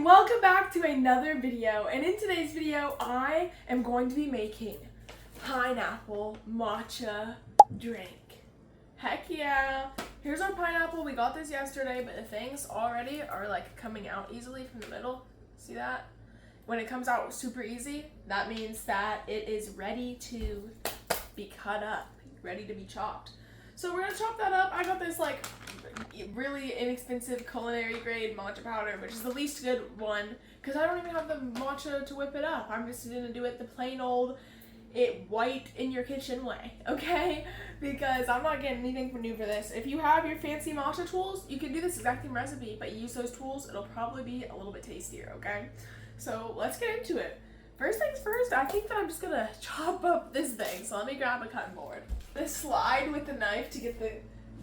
and welcome back to another video. And in today's video, I am going to be making pineapple matcha drink. Heck yeah! Here's our pineapple. We got this yesterday, but the things already are like coming out easily from the middle. See that? When it comes out super easy, that means that it is ready to be cut up, ready to be chopped. So we're gonna chop that up. I got this like really inexpensive culinary grade matcha powder, which is the least good one because I don't even have the matcha to whip it up. I'm just gonna do it the plain old white in your kitchen way, okay? Because I'm not getting anything new for this. If you have your fancy matcha tools, you can do this exact same recipe, but use those tools, it'll probably be a little bit tastier, okay? So let's get into it. First things first, I think that I'm just gonna chop up this thing. So let me grab a cutting board. This slide with the knife to get the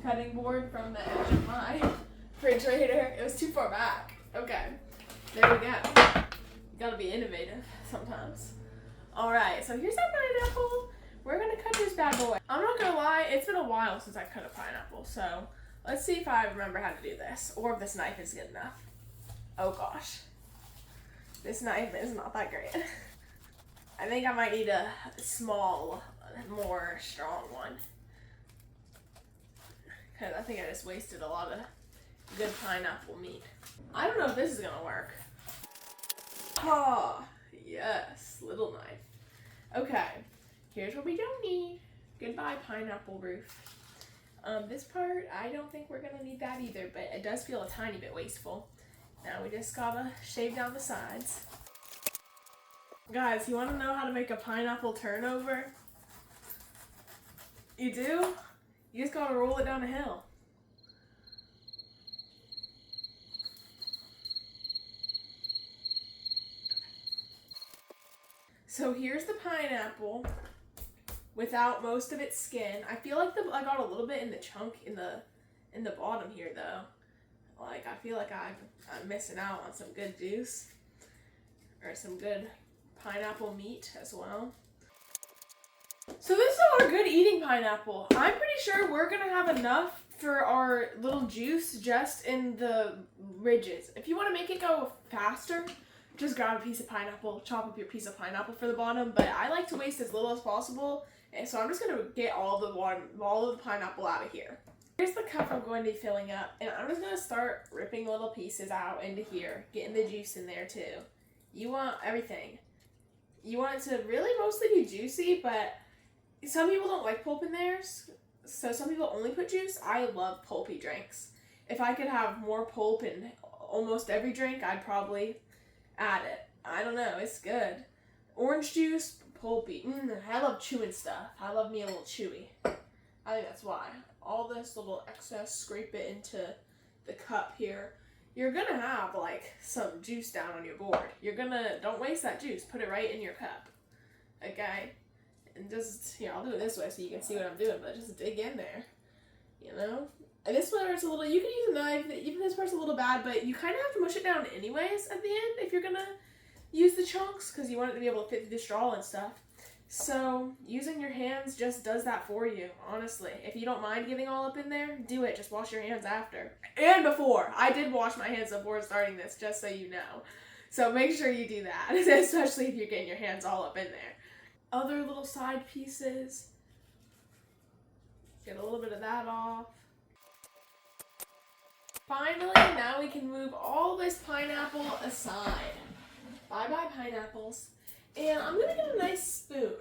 cutting board from the edge of my refrigerator. It was too far back. Okay, there we go. You gotta be innovative sometimes. Alright, so here's our pineapple. We're gonna cut this bad boy. I'm not gonna lie, it's been a while since I cut a pineapple, so let's see if I remember how to do this, or if this knife is good enough. Oh gosh. This knife is not that great. I think I might need a small, more strong one. Because I think I just wasted a lot of good pineapple meat. I don't know if this is gonna work. Ah, yes, little knife. Okay, here's what we don't need. Goodbye, pineapple roof. This part, I don't think we're gonna need that either, but it does feel a tiny bit wasteful. Now we just gotta shave down the sides. Guys, you wanna know how to make a pineapple turnover? You do? You just gotta roll it down a hill. So here's the pineapple without most of its skin. I feel like I got a little bit in the chunk in the bottom here though. Like I feel like I'm missing out on some good juice or some good pineapple meat as well. So this is our good eating pineapple. I'm pretty sure we're gonna have enough for our little juice just in the ridges. If you want to make it go faster, just grab a piece of pineapple, chop up your piece of pineapple for the bottom, but I like to waste as little as possible, and so I'm just gonna get all of the pineapple out of here. Here's the cup I'm going to be filling up, and I'm just gonna start ripping little pieces out into here, getting the juice in there too. You want everything. You want it to really mostly be juicy, but some people don't like pulp in theirs, so some people only put juice. I love pulpy drinks. If I could have more pulp in almost every drink, I'd probably add it. I don't know, it's good. Orange juice, pulpy. I love chewing stuff. I love me a little chewy. I think that's why. All this little excess, scrape it into the cup here. You're gonna have like some juice down on your board. Don't waste that juice. Put it right in your cup. Okay? And just, here, I'll do it this way so you can see what I'm doing, but just dig in there. You know? And this part's a little, you can use a knife, even this part's a little bad, but you kind of have to mush it down anyways at the end if you're gonna use the chunks, because you want it to be able to fit through the straw and stuff. So, using your hands just does that for you, honestly. If you don't mind getting all up in there, do it. Just wash your hands after. And before. I did wash my hands before starting this, just so you know. So make sure you do that, especially if you're getting your hands all up in there. Other little side pieces. Get a little bit of that off. Finally, now we can move all this pineapple aside. Bye-bye pineapples. And I'm gonna get a nice spoon.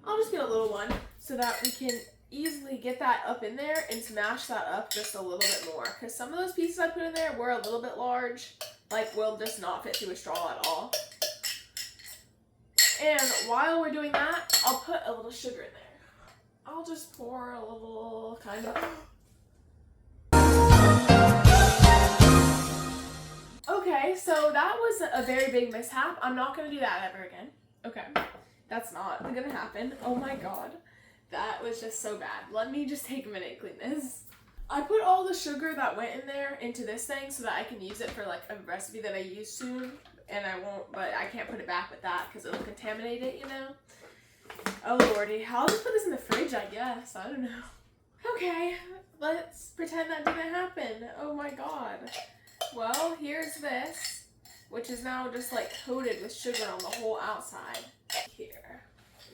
I'll just get a little one so that we can easily get that up in there and smash that up just a little bit more. Because some of those pieces I put in there were a little bit large, like will just not fit through a straw at all. And while we're doing that, I'll put a little sugar in there. I'll just pour a little kind of. Okay, so that was a very big mishap. I'm not going to do that ever again. Okay, that's not going to happen. Oh my god, that was just so bad. Let me just take a minute and clean this. I put all the sugar that went in there into this thing so that I can use it for like a recipe that I use soon. And I won't, but I can't put it back with that because it'll contaminate it, you know? Oh lordy, I'll just put this in the fridge, I guess. I don't know. Okay, let's pretend that didn't happen. Oh my god. Well, here's this. which is now just like coated with sugar on the whole outside. Here,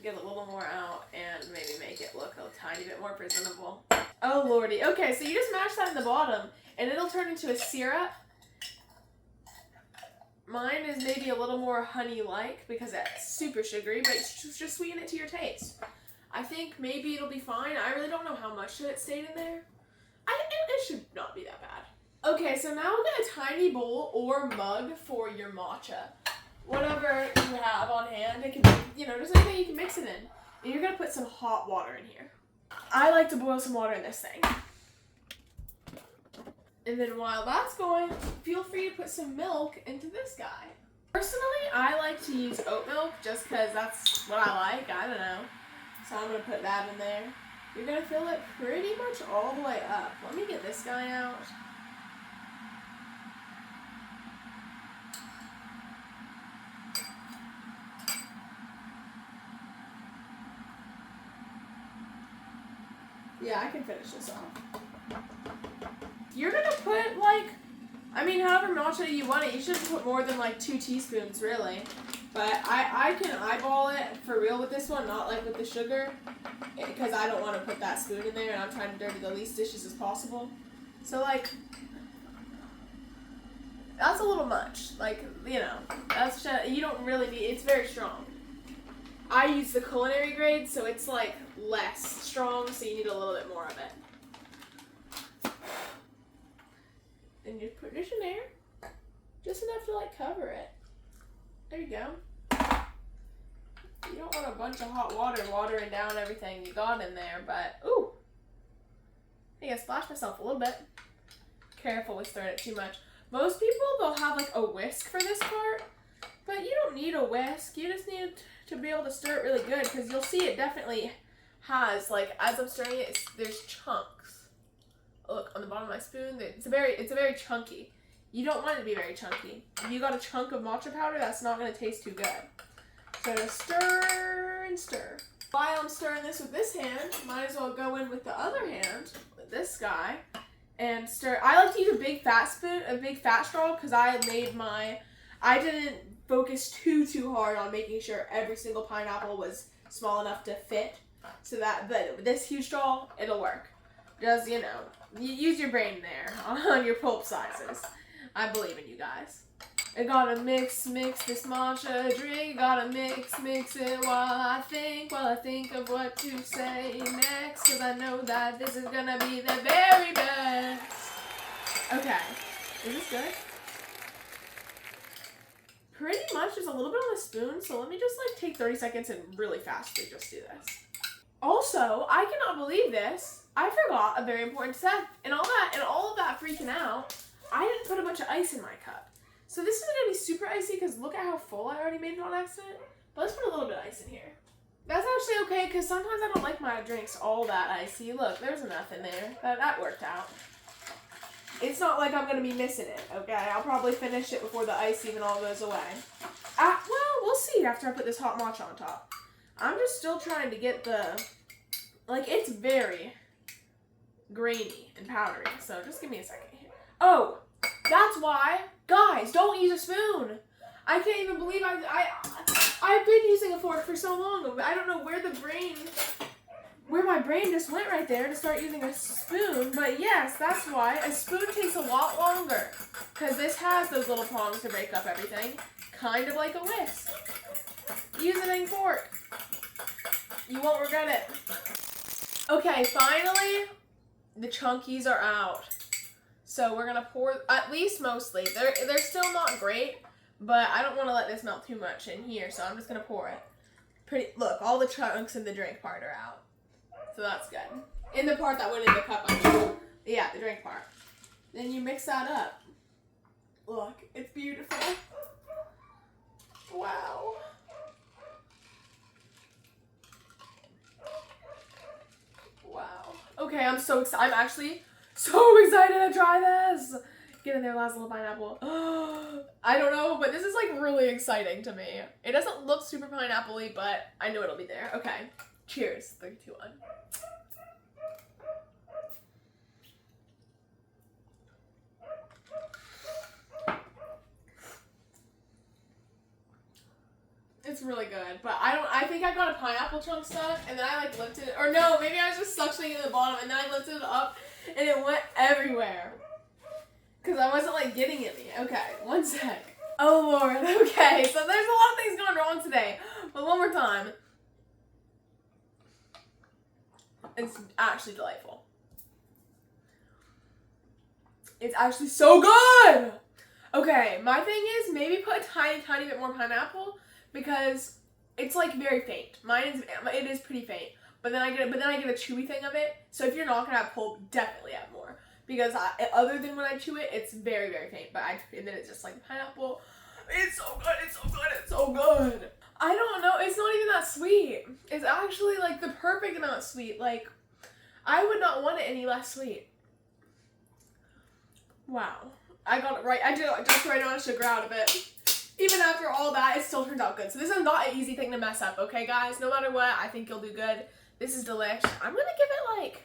get a little more out and maybe make it look a tiny bit more presentable. Oh lordy. Okay, so you just mash that in the bottom and it'll turn into a syrup. Mine is maybe a little more honey-like because it's super sugary, but just sweeten it to your taste. I think maybe it'll be fine. I really don't know how much it stayed in there. It should not be that bad. Okay, so now we'll get a tiny bowl or mug for your matcha. Whatever you have on hand, it can be, just anything you can mix it in. And you're gonna put some hot water in here. I like to boil some water in this thing. And then while that's going, feel free to put some milk into this guy. Personally, I like to use oat milk just because that's what I like. I don't know. So I'm going to put that in there. You're going to fill it pretty much all the way up. Let me get this guy out. Yeah, I can finish this off. You're going to put however matcha you want it. You shouldn't put more than 2 teaspoons really. But I can eyeball it for real with this one, not like with the sugar, because I don't want to put that spoon in there and I'm trying to dirty the least dishes as possible. So that's a little much. That's just, you don't really need, it's very strong. I use the culinary grade, so it's less strong, so you need a little bit more of it. And you put this in there, just enough to cover it. There you go. You don't want a bunch of hot water watering down everything you got in there, but ooh, I think I splashed myself a little bit. Careful with stirring it too much. Most people, they'll have a whisk for this part, but you don't need a whisk. You just need to be able to stir it really good, because you'll see it definitely has, as I'm stirring it, there's chunks. Look, on the bottom of my spoon, it's a very chunky. You don't want it to be very chunky. If you got a chunk of matcha powder, that's not going to taste too good. So just stir and stir. While I'm stirring this with this hand, might as well go in with the other hand, with this guy, and stir. I like to use a big fat straw, because I didn't focus too hard on making sure every single pineapple was small enough to fit, so that with this huge straw, it'll work. Just, you use your brain there on your pulp sizes. I believe in you guys. I gotta mix this matcha drink. Gotta mix it while I think of what to say next. Cause I know that this is gonna be the very best. Okay. Is this good? Pretty much just a little bit on the spoon. So let me just take 30 seconds and really fastly just do this. Also, I cannot believe this. I forgot a very important step. And all of that freaking out, I didn't put a bunch of ice in my cup. So this is going to be super icy because look at how full I already made it on accident. But let's put a little bit of ice in here. That's actually okay because sometimes I don't like my drinks all that icy. Look, there's enough in there. That worked out. It's not like I'm going to be missing it, okay? I'll probably finish it before the ice even all goes away. Well, we'll see after I put this hot matcha on top. I'm just still trying to get the... it's very grainy and powdery. So just give me a second here. Oh, that's why. Guys, don't use a spoon. I can't even believe I've been using a fork for so long. I don't know where my brain just went right there to start using a spoon. But yes, that's why. A spoon takes a lot longer because this has those little prongs to break up everything. Kind of like a whisk. Use a dang fork. You won't regret it. Okay, finally, the chunkies are out. So we're gonna pour, at least mostly. They're still not great, but I don't want to let this melt too much in here, so I'm just gonna pour it. Look, all the chunks in the drink part are out. So that's good. In the part that went in the cup, yeah, the drink part. Then you mix that up. Look, it's beautiful. Wow. Wow. Okay, I'm so excited. I'm actually so excited to try this. Get in there, last little pineapple. I don't know, but this is really exciting to me. It doesn't look super pineapple-y, but I know it'll be there. Okay. Cheers. 3, 2, 1. It's really good, but I think I got a pineapple chunk stuck, and then I like lifted it, or no, maybe I was just suctioning it to the bottom, and then I lifted it up, and it went everywhere. Because I wasn't like getting it. Okay, one sec. Oh Lord, okay, so there's a lot of things going wrong today, but one more time. It's actually delightful. It's actually so good! Okay, my thing is maybe put a tiny bit more pineapple, because it's like very faint. It is pretty faint, but then I get a chewy thing of it. So if you're not gonna have pulp, definitely add more, because other than when I chew it, it's very faint. But and then it's just like pineapple. It's so good. It's so good. It's so good. I don't know. It's not even that sweet. It's actually like the perfect amount sweet. Like I would not want it any less sweet. Wow, I got it right. I just ran out of sugar out of it. Even after all that, it still turned out good. So this is not an easy thing to mess up, okay, guys? No matter what, I think you'll do good. This is delish. I'm gonna give it like...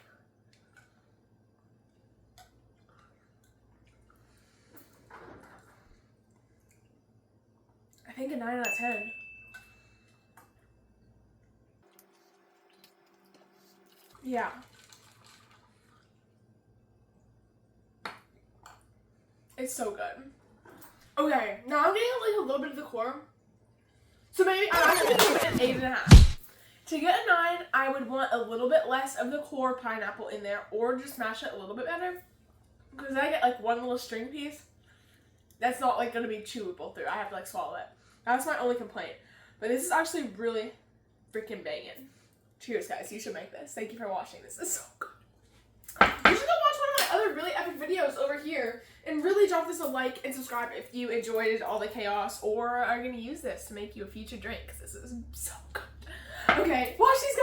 I think a 9 out of 10. Yeah. It's so good. Okay, now I'm getting like a little bit of the core. So maybe I'm actually gonna give it an 8.5. To get a 9, I would want a little bit less of the core pineapple in there, or just smash it a little bit better. Because I get like one little string piece. That's not like gonna be chewable through. I have to like swallow it. That's my only complaint. But this is actually really freaking banging. Cheers, guys. You should make this. Thank you for watching. This is so good. You should go watch one of my other really epic videos over here and really drop this a like and subscribe if you enjoyed all the chaos or are going to use this to make you a future drink, because this is so good. Okay, watch these